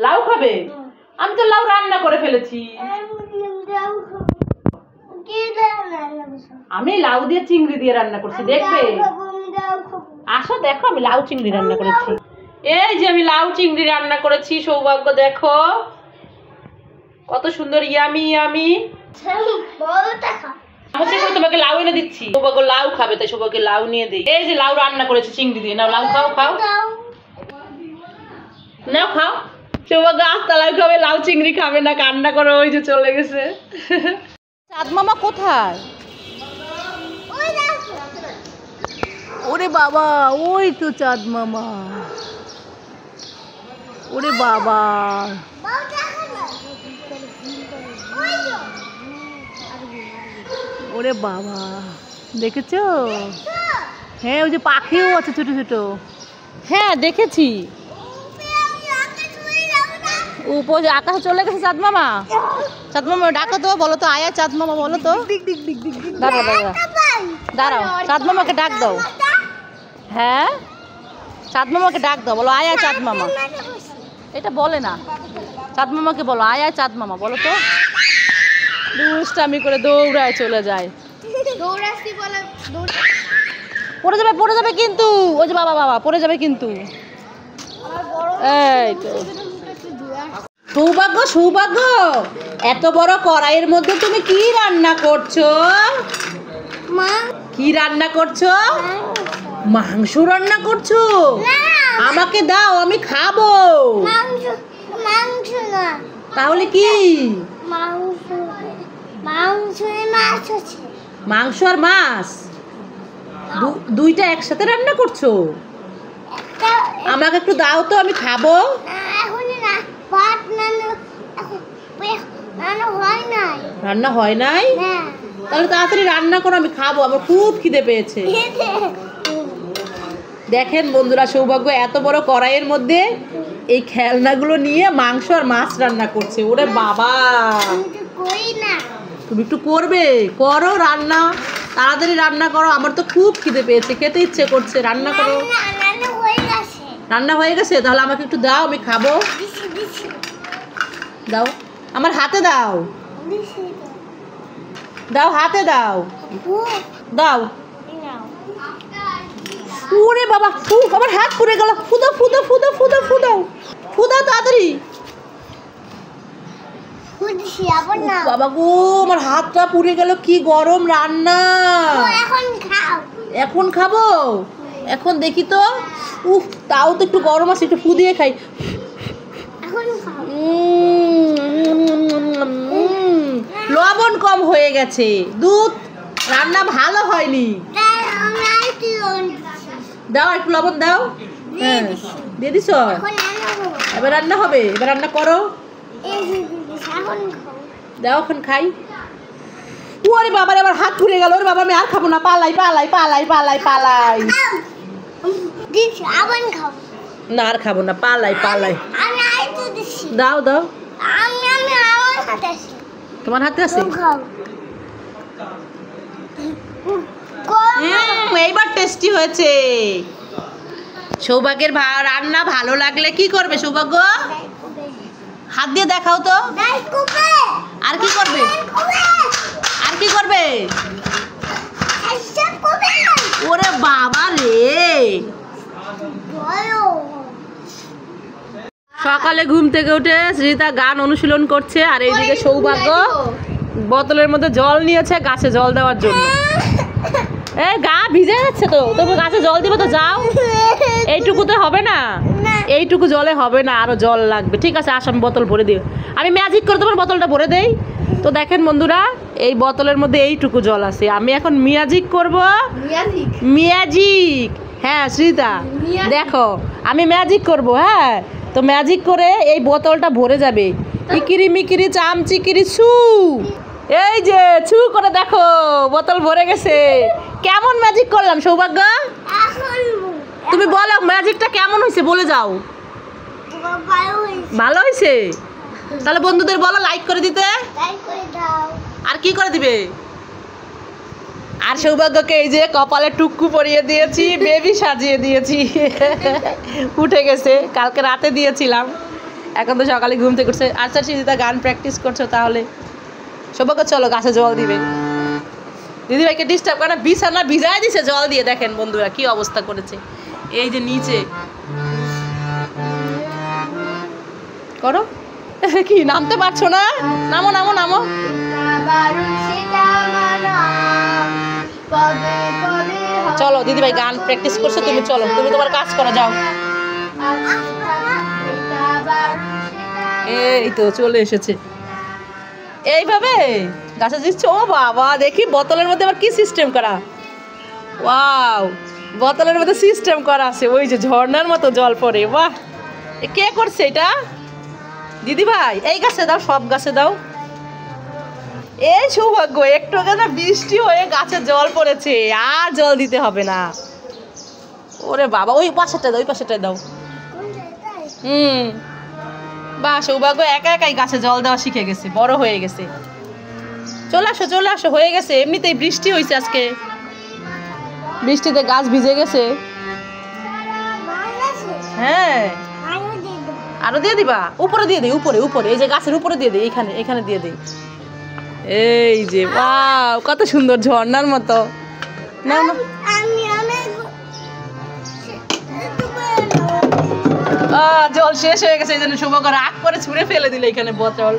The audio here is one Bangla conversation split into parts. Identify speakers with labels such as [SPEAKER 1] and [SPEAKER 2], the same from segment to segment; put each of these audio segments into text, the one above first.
[SPEAKER 1] লাউ খাবে? আমি তো লাউ রান্না করে ফেলেছি। আমি লাউ দিয়ে চিংড়ি দিয়ে রান্না করছি, দেখবে? আসো দেখো, আমি লাউ চিংড়ি রান্না করেছি। এই যে আমি লাউ চিংড়ি রান্না করেছি, সৌভাগ্য দেখো কত সুন্দর, ইয়ামি ইয়ামি। তোমাকে লাউ এনে দিচ্ছি, সৌভাগ্য লাউ খাবে, তাই সৌভাগ্য লাউ নিয়ে দিই। এই যে লাউ রান্না করেছি চিংড়ি দিয়ে, নাও লাউ খাও, খাও নাও খাও। সৌভাগ্য আস্তা লাউ খাবে, লাউ চিংড়ি খাবে না, কান্না করে ওই যে চলে গেছে। চাঁদ মামা কোথায়? ওরে বাবা, ওই তো চাঁদ মামা। ওরে বাবা, ওরে বাবা, দেখেছো? হ্যাঁ, ওই যে পাখিও আছে ছোট ছোট। হ্যাঁ দেখেছি, উপরে আকাশে চলে গেছে চাঁদ মামা। চাঁদ মামা ডাকো তো, বলো তো আয়া চাঁদ মামা, বলো তো। দাঁড়াও দাঁড়াও দাঁড়াও, চাঁদ মামাকে ডাক দাও। হ্যাঁ, চাঁদ মামাকে ডাক দাও, বলো আয়া চাঁদ মামা। এটা বলে না, চাঁদ মামাকে বলো আয়া চাঁদ মামা, বলো তো। দুষ্টামি করে দৌড়ায় চলে যায়। পড়ে যাবে কিন্তু, ওই যে বাবা বাবা পড়ে যাবে কিন্তু। এই তো সৌভাগ্য, সৌভাগ্য, এত বড় কড়াইয়ের মধ্যে তুমি কি রান্না করছো? কি রান্না করছো? মাংস রান্না করছো? আমাকে দাও, আমি খাবো। তাহলে কি? মাংস আর মাছ দুইটা একসাথে রান্না করছো? আমাকে একটু দাও তো, আমি খাবো। রান্না হয় নাই? তাহলে তাড়াতাড়ি রান্না করো, আমি খাবো, আমার খুব খিদে পেয়েছে। দেখেন বন্ধুরা, সৌভাগ্য এত বড় কড়াইয়ের মধ্যে এই খেলনাগুলো নিয়ে মাংস আর মাছ রান্না করছে। ওরে বাবা, তুমি একটু করবে, করো রান্না, তাড়াতাড়ি রান্না করো, আমার তো খুব খিদে পেয়েছে, খেতে ইচ্ছে করছে। রান্না করো। রান্না হয়ে গেছে? তাহলে আমাকে একটু দাও, আমি খাবো। দাও, আমার হাতে দাও, দাও হাতে দাও, দাও। ওরে বাবা, আমার হাত পুড়ে গেল। ফুদো ফুদো ফুদো ফুদো ফুদো ফুদো, তাড়াতাড়ি। বাবা গো, আমার হাতটা পুড়ে গেল, কি গরম রান্না। এখন খাবো? এখন দেখি তো। উফ, তাও তো একটু গরম আছে, একটু ফু দিয়ে খাই। লবণ কম হয়ে গেছে, দুধ রান্না ভালো হয়নি। দাও একটু লবণ দাও। হ্যাঁ দিয়ে দিছ, এবার রান্না হবে, এবার রান্না করো। দাও এখন খাই। ওরে বাবা, আবার হাত পুড়ে গেল। ওরে বাবা, আমি আর খাবো না, পালাই পালাই পালাই পালাই পালাই। না আর খাবো না, পালাই পালাই। দাও দাও, তোমার হাতে আছে? এইবার টেস্টি হয়েছে। সৌভাগ্যের রান্না ভালো লাগলে কি করবে সৌভাগ্য? হাত দিয়ে দেখাও তো। আর কি করবে? আর কি করবে? ওরে বাবা রে, সকালে ঘুম থেকে উঠে শ্রীতা গান অনুশীলন করছে, আর এইদিকে সৌভাগ্য বোতলের মধ্যে জল নিয়েছে গাছে জল দেওয়ার জন্য। এই গা ভিজে যাচ্ছে তো, তবু গাছে জল দিবে তো, যাও। এইটুকুতে হবে না, এইটুকু জলে হবে না, আরো জল লাগবে। ঠিক আছে, আসো, আমি বোতল ভরে দিই। আমি ম্যাজিক করে তোমার বোতলটা ভরে দেই। তো দেখেন বন্ধুরা, এই বোতলের মধ্যে এইটুকু জল আছে। আমি এখন ম্যাজিক করব। ম্যাজিক, হ্যাঁ শ্রীতা দেখো, আমি ম্যাজিক করব। হ্যাঁ, তো ম্যাজিক করে এই বোতলটা ভরে যাবে। ইকিরি মিকিরি চামচিকিরি ছু, এই যে ছু করে দেখো, বোতল ভরে গেছে। কেমন ম্যাজিক করলাম সৌভাগ্য? তুমি বলো ম্যাজিকটা কেমন হয়েছে, বলে যাও। ভালো হয়েছে? তাহলে বন্ধুদের বলো লাইক করে দিতে। আর কি করে দিবে? আর সৌভাগ্যকে এই যে কপালে টুকু পরিয়ে দিয়েছি, বেবি সাজিয়ে দিয়েছি। উঠে গেছে, কালকে রাতে দিয়েছিলাম, এখন তো সকালে ঘুম থেকে উঠছে। আচ্ছা সিজিতা গান প্র্যাকটিস করছো তাহলে? সৌভাগ্য চলো গাছে জল দিবে। দিদিভাইকে ডিস্টার্ব করে না, বিছানা ভিজায় দিছে জল দিয়ে। দেখেন বন্ধুরা কি অবস্থা করেছে, এই যে নিচে করো। কি নামতে পারছো না? নামো নামো নামো। চলো দিদিভাই গান প্র্যাকটিস করছো, তুমি চলো, তুমি তোমার কাজ করো, যাও। এই তো চলে এসেছে। এইভাবে গাছে দিচ্ছ? ও বাবা, দেখি বোতলের মধ্যে আবার কি সিস্টেম করা। ওয়াও, বোতলের মধ্যে সিস্টেম করা আছে, ওই যে ঝর্ণার মতো জল পড়ে। বাহ, কে করছে এটা? দিদিভাই। এই গাছে দাও, সব গাছে দাও। এই সৌভাগ্য, একটু না বৃষ্টি হয়ে গাছে জল পড়েছে, আর জল দিতে হবে না। ওরে বাবা, ওই পাশেরটা দাও, ওই পাশেরটায় দাও। বাহ, সৌভাগ্য একা একাই গাছে জল দেওয়া শিখে গেছে, বড় হয়ে গেছে। চলে আসো চলে আসো, হয়ে গেছে। এমনিতেই বৃষ্টি হয়েছে আজকে, বৃষ্টিতে গাছ ভিজে গেছে। হ্যাঁ, আরো দিয়ে দিবা? উপরে দিয়ে দিই, উপরে উপরে, এই যে গাছের উপরে দিয়ে দিই, এখানে এখানে দিয়ে দিই। এই যে ওয়াও, কত সুন্দর ঝর্ণার মতো। নাও না, জল শেষ হয়ে গেছে, এই জন্য সৌভাগ্য রাগ করে ছুঁড়ে ফেলে দিল এখানে বোতল।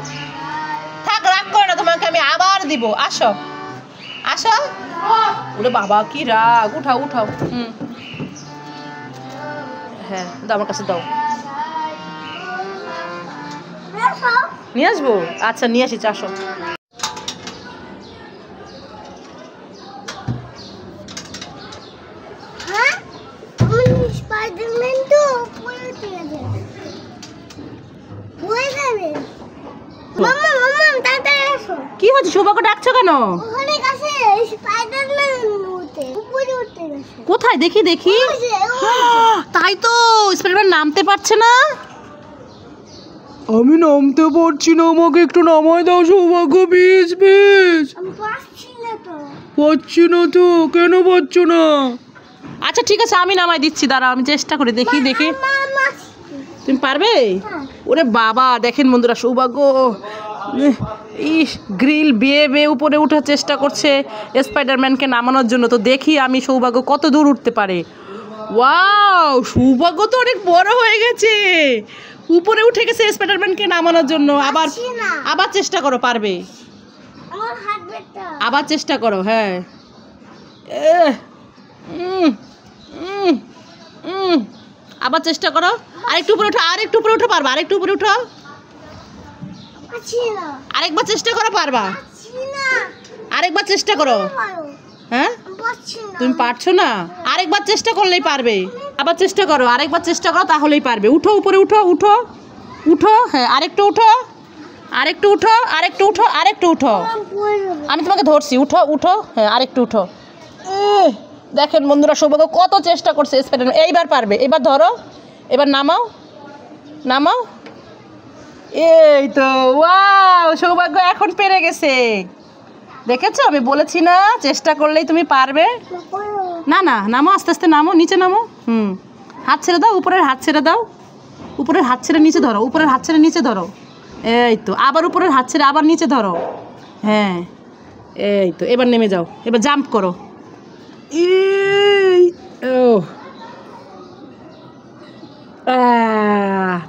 [SPEAKER 1] থাক, রাগ করে না, তোমাকে আমি আবার দিব। আসো আসো। ওরে বাবা কি রাগ, উঠাও উঠাও। হ্যাঁ দাও, আমার কাছে দাও। নিয়ে আসবো? আচ্ছা নিয়ে আসি, আসো। কি হচ্ছে, সৌভাগ্য ডাকছো কেন? কোথায় দেখি দেখি। তাই তো, স্পাইডারম্যান নামতে পারছে না। আমি নামতে পারছি না, আমাকে একটু নামায় দাও সৌভাগ্য, প্লিজ প্লিজ। পাচ্ছি না তো, কেন পাচ্ছ না? আচ্ছা ঠিক আছে, আমি নামাই দিচ্ছি, দাঁড়াও আমি চেষ্টা করি, দেখি দেখি। তুমি পারবে? ওরে বাবা, দেখেন বন্ধুরা, সৌভাগ্য গ্রিল বেয়ে বেয়ে উপরে উঠার চেষ্টা করছে স্পাইডারম্যানকে নামানোর জন্য। তো দেখি আমি সৌভাগ্য কত দূর উঠতে পারে। ওয়াও, সৌভাগ্য তো অনেক বড় হয়ে গেছে, উপরে উঠে গেছে স্পাইডারম্যানকে নামানোর জন্য। আবার আবার চেষ্টা করো, পারবে? আবার চেষ্টা করো। হ্যাঁ, আবার চেষ্টা করো, আরেকটু উপরে উঠো, আরেকটু উপরে উঠো, পারবা? আরেকটু উপরে উঠো, আরেকবার চেষ্টা করো, পারবা? আরেকবার চেষ্টা করো। হ্যাঁ, তুমি পারছো না, আরেকবার চেষ্টা করলেই পারবে। আবার চেষ্টা করো, আরেকবার চেষ্টা করো, তাহলেই পারবে। উঠো উপরে, উঠো উঠো উঠো। হ্যাঁ, আরেকটু উঠো, আরেকটু উঠো, আরেকটু উঠো, আরেকটু উঠো। আমি তোমাকে ধরছি, উঠো উঠো। হ্যাঁ, আরেকটু উঠো। দেখেন বন্ধুরা, সৌভাগ্য কত চেষ্টা করছে স্পাইডারম্যান। এইবার পারবে, এবার ধরো, এবার নামাও নামাও। এই তো, ওয়াও, সৌভাগ্য এখন পেরে গেছে। দেখেছো, আমি বলেছি না, চেষ্টা করলেই তুমি পারবে। না না, নামো, আস্তে আস্তে নামো, নিচে নামো। হাত ছেড়ে দাও, উপরের হাত ছেড়ে দাও, উপরের হাত ছেড়ে নিচে ধরো, উপরের হাত ছেড়ে নিচে ধরো। এই তো, আবার উপরের হাত ছেড়ে আবার নিচে ধরো। হ্যাঁ, এই তো, এবার নেমে যাও, এবার জাম্প করো।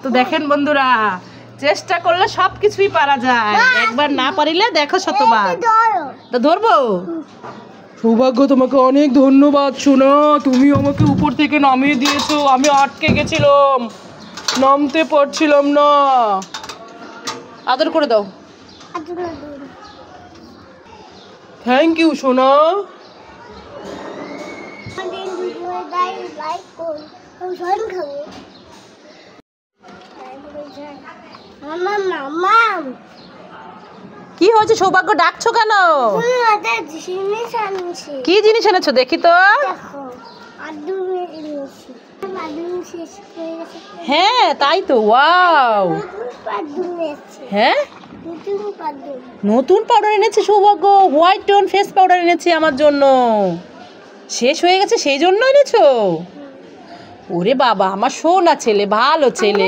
[SPEAKER 1] তো দেখেন বন্ধুরা, চেষ্টা করলে সব কিছুই পারা যায়, একবার না পারিলে দেখো শতবার। তো ধরবো? সৌভাগ্য, তোমাকে অনেক ধন্যবাদ সোনা, তুমি আমাকে উপর থেকে নামিয়ে দিয়েছো, আমি আটকে গেছিলাম, নামতে পারছিলাম না। আদর করে দাও। থ্যাংক ইউ সোনা। কি হয়েছে সৌভাগ্য, ডাকছো কেন? কি জিনিস এনেছো দেখি তো। হ্যাঁ তাই তো, ওয়াও। হ্যাঁ নতুন পাউডার এনেছে সৌভাগ্য, হোয়াইট টোন ফেস পাউডার এনেছে আমার জন্য। শেষ হয়ে গেছে সেই জন্য এনেছো? ওরে বাবা, আমার সোনা ছেলে, ভালো ছেলে।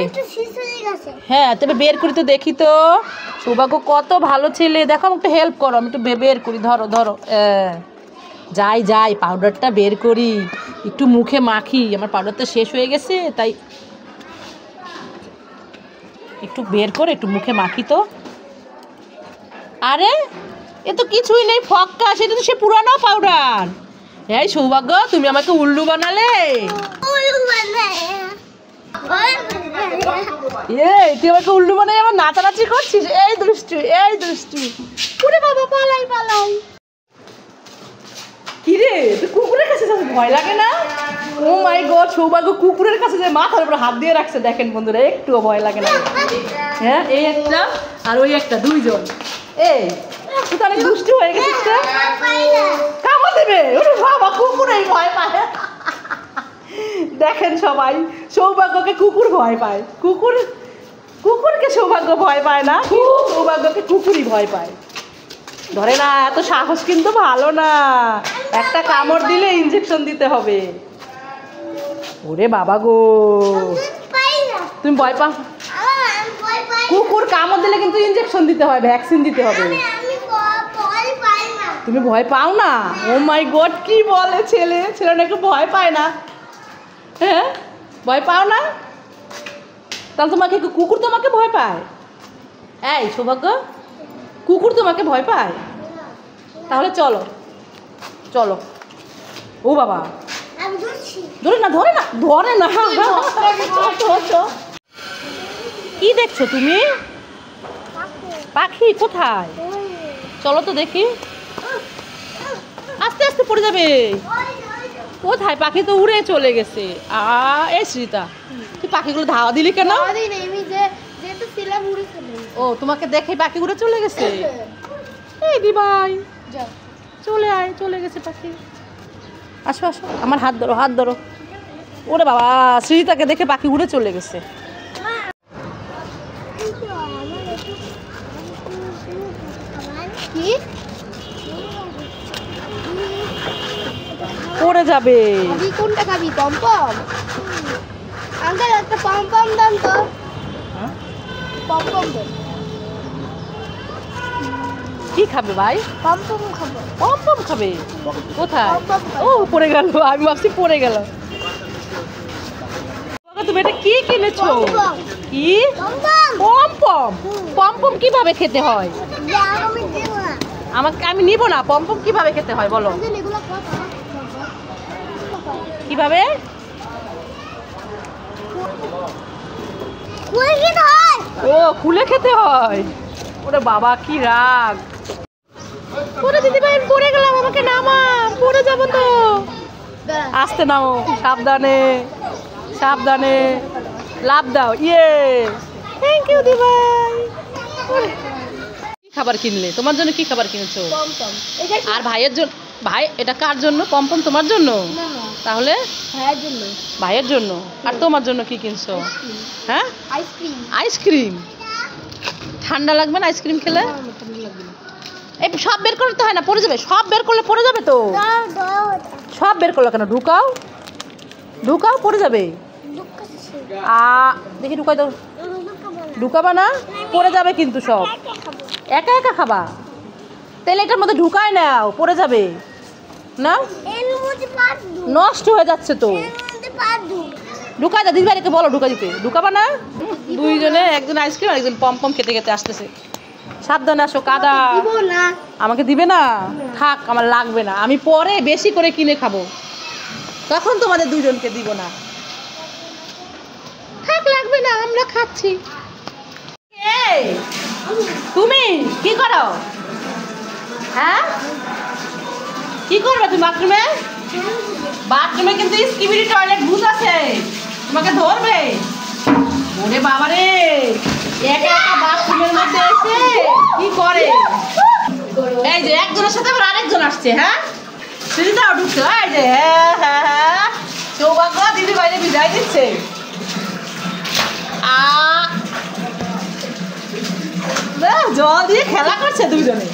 [SPEAKER 1] হ্যাঁ, তবে বের করি তো দেখি তো। সৌভাগ্য কত ভালো ছেলে, দেখো আমাকে একটু হেল্প করো, আমি একটু বের করি। ধরো ধরো, যাই পাউডারটা বের করি, একটু মুখে মাখি। আমার পাউডারটা শেষ হয়ে গেছে, তাই একটু বের করে একটু মুখে মাখি তো। আরে এ তো কিছুই নেই, ফক্কা, সেটা তো সে পুরানো পাউডার। এই সৌভাগ্য, তুমি আমাকে উল্লু বানালে। তুই আমাকে উল্লু বানাই আমার নাচানাচি করছিস। এই দুষ্টু, এই দুষ্টু। ওরে বাবা, পালাই পালাই। কি রে, তুই কুকুরের কাছে যাচ্ছে, ভয় লাগে না? ও মাই গড, সৌভাগ্য কুকুরের কাছে যে মাথার উপর হাত দিয়ে রাখছে, দেখেন বন্ধুরা, একটুও ভয় লাগে না। হ্যাঁ, এই একটা আর ওই একটা, দুইজন। এই তুই তো অনেক দুষ্টু হয়ে গেছিস। কামড় দেবে। ওরে বাবা, কুকুরেই ভয় পায়। দেখেন সবাই, সৌভাগ্যকে কুকুর ভয় পায়। কুকুরকে সৌভাগ্য ভয় পায় না, সৌভাগ্যকে কুকুরই ভয় পায়। ধরে না, এত সাহস কিন্তু ভালো না। একটা কামড় দিলে ইনজেকশন দিতে হবে। ওরে বাবা গো, তুমি ভয় পাও? কুকুর কামড় দিলে কিন্তু ইনজেকশন দিতে হয়, ভ্যাকসিন দিতে হবে। তুমি ভয় পাও না? ও মাই গড, কি বলে ছেলে, ছেলে নাকি ভয় পায় না। হ্যাঁ, ভয় পাও না? তাহলে তোমাকে কুকুর তোমাকে ভয় পায়? এই সৌভাগ্য, কুকুর তোমাকে ভয় পায়? তাহলে চলো চলো। ও বাবা, ধরে না ধরে না ধরে না। কি দেখছো তুমি? পাখি কোথায়? চলো তো দেখি। আস্তে আস্তে পড়ে যাবে। কোথায়? পাখি তো উড়ে চলে গেছে। এই শ্রীতা, তুই পাখিগুলো ধাওয়া দিলি কেন? ও, তোমাকে দেখে পাখি উড়ে চলে গেছে। এই দি ভাই, চলে আয়, চলে গেছে পাখি। আসো আসো, আমার হাত ধরো, হাত ধরো। ওরে বাবা, শ্রীতাকে দেখে পাখি উড়ে চলে গেছে। কি পড়ে যাবে?
[SPEAKER 2] কোনটা খাবি? পমপম? আঙ্কেল একটা পমপম দাম তো। পমপম দেন।
[SPEAKER 1] কি খাবে ভাই?
[SPEAKER 2] পমপম খাবো।
[SPEAKER 1] পমপম খাবে? কোথায়? ও, পড়ে গেল, আমি ভাবছি পড়ে গেল। তুমি এটা কি কিনেছো? কি পমপম? পমপম কিভাবে খেতে হয়? আমি নিব না। পমপম কিভাবে খেতে হয় বলো? কিভাবে? ও, খুলে খেতে হয়। ওরে বাবা, কি রাগ। ওরে দিদি ভাই, পড়ে গেলাম, আমাকে নামা, পড়ে যাবো তো। আস্তে নাও, সাবধানে সাবধানে, লাভ দাও। ইয়ে, থ্যাংক ইউ দি ভাই। কি খাবার কিনলে? তোমার জন্য কি খাবার কিনেছো?
[SPEAKER 2] পমপম।
[SPEAKER 1] আর ভাইয়ের জন্য? ভাই, এটা কার জন্য? পমপম তোমার জন্য? তাহলে
[SPEAKER 2] ভাইয়ের জন্য।
[SPEAKER 1] ভাইয়ের জন্য। আর তোমার জন্য কি কিনছো? হ্যাঁ,
[SPEAKER 2] আইসক্রিম।
[SPEAKER 1] আইসক্রিম? ঠান্ডা লাগবে না আইসক্রিম খেলে? এই সব বের করতে হয় না, পড়ে যাবে। সব বের করলে পড়ে যাবে তো। সব বের করলো কেন? ঢুকাও ঢুকাও, পড়ে যাবে। দেখি ঢুকাই দাও। ঢুকাবা না? পড়ে যাবে কিন্তু সব। একা একা খাবা? তাহলে এটার মধ্যে ঢুকায় নাও, পড়ে যাবে না, নষ্ট হয়ে যাচ্ছে তো। ঢুকাই দাও, দিদিভাইকে বলো ঢুকা দিতে। ঢুকাবা না? দুইজনে, একজন আইসক্রিম আর একজন পমপম খেতে খেতে আসতেছে। সাবধানে আসো, কাদা। আমাকে দিবে না? থাক, আমার লাগবে না, আমি পরে বেশি করে কিনে খাবো, তখন তোমাদের দুজনকে দিব না। থাক, লাগবে না, আমরা খাচ্ছি। এই তুমি কি করো? হ্যাঁ, কি করবে তুমি বাথরুমে? বাথরুমে কিন্তু স্কিবিডি টয়লেট ভূত আছে, তোমাকে ধরবে। ওরে বাবা রে, একা একা বাথরুমের মধ্যে এসে কি করে? এই যে একজনের সাথে আবার আরেকজন আসছে। হ্যাঁ, সুজিতাও ঢুকছে। এই যে, হ্যাঁ হ্যাঁ হ্যাঁ, সৌভাগ্য দিদি বাইরে বিদায় দিচ্ছে। জল দিয়ে খেলা করছে দুজনে।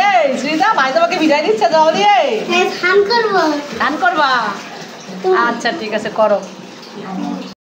[SPEAKER 1] এই শ্রীতা ভাই তোমাকে বিদায় দিচ্ছে জল দিয়ে।
[SPEAKER 2] স্নান করবো।
[SPEAKER 1] স্নান করবা? আচ্ছা ঠিক আছে করো।